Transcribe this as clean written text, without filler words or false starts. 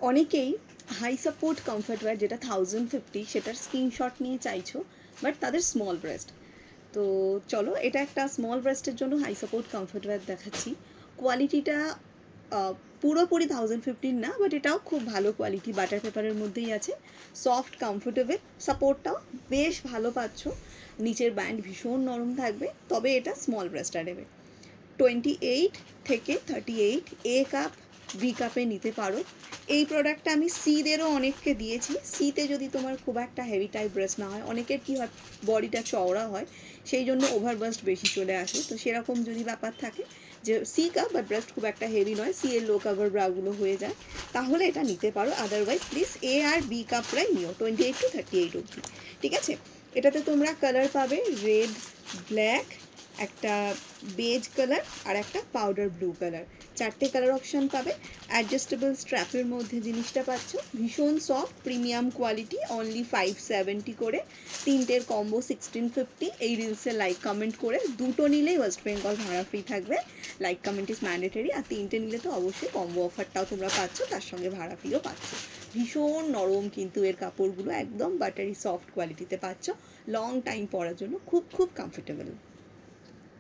অনেকেই high support comfort wire যেটা 1050 সেটার স্ক্রিনশট নিয়ে চাইছো, বাট তাদের স্মল ব্রেস্ট। তো চলো, এটা একটা স্মল ব্রেস্টের জন্য হাই সাপোর্ট কমফর্ট ওয়্যার দেখাচ্ছি। কোয়ালিটিটা পুরোপুরি 1050 না, বাট এটাও খুব ভালো কোয়ালিটি, বাটার পেপারের মধ্যেই আছে। সফট, কমফোর্টেবল, সাপোর্টটাও বেশ ভালো পাচ্ছ। নিচের ব্যান্ড ভীষণ নরম থাকবে, তবে এটা স্মল ব্রেস্টটা নেবে। 28 থেকে 38 এ কাপ বি কাপে নিতে পারো। এই প্রোডাক্টটা আমি সিদেরও অনেককে দিয়েছি। সিতে যদি তোমার খুব একটা হেভি টাইপ ব্রেস্ট না হয়, অনেকের কী হয় বডিটা চওড়া হয়, সেই জন্য ওভার ব্রেস্ট বেশি চলে আসে। তো সেরকম যদি ব্যাপার থাকে যে সি কাপ বাট ব্রেস্ট খুব একটা হেভি নয়, সি এর লো কাভার ব্রাগুলো হয়ে যায়, তাহলে এটা নিতে পারো। আদারওয়াইজ প্লিজ এ আর বি কাপরাই নিও 28 টু 38 অবধি। ঠিক আছে, এটাতে তোমরা কালার পাবে রেড, ব্ল্যাক, একটা বেজ কালার আর একটা পাউডার ব্লু কালার, চারটে কালার অপশান পাবে। অ্যাডজাস্টেবল স্ট্র্যাপের মধ্যে জিনিসটা পাচ্ছ, ভীষণ সফট প্রিমিয়াম কোয়ালিটি, অনলি 570 করে। তিনটের কম্বো 1650। এই রিলসে লাইক কমেন্ট করে দুটো নিলেই ওয়েস্ট বেঙ্গল ভাড়া ফ্রি থাকবে। Like comment is mandatory. আর তিনটে নিলে তো অবশ্যই কম্বো অফারটাও তোমরা পাচ্ছ, তার সঙ্গে ভাড়া ফ্রিও পাচ্ছ। ভীষণ নরম কিন্তু এর কাপড়গুলো, একদম বাটারি সফট কোয়ালিটিতে পাচ্ছ। লং টাইম পরার জন্য খুব খুব কমফোর্টেবল।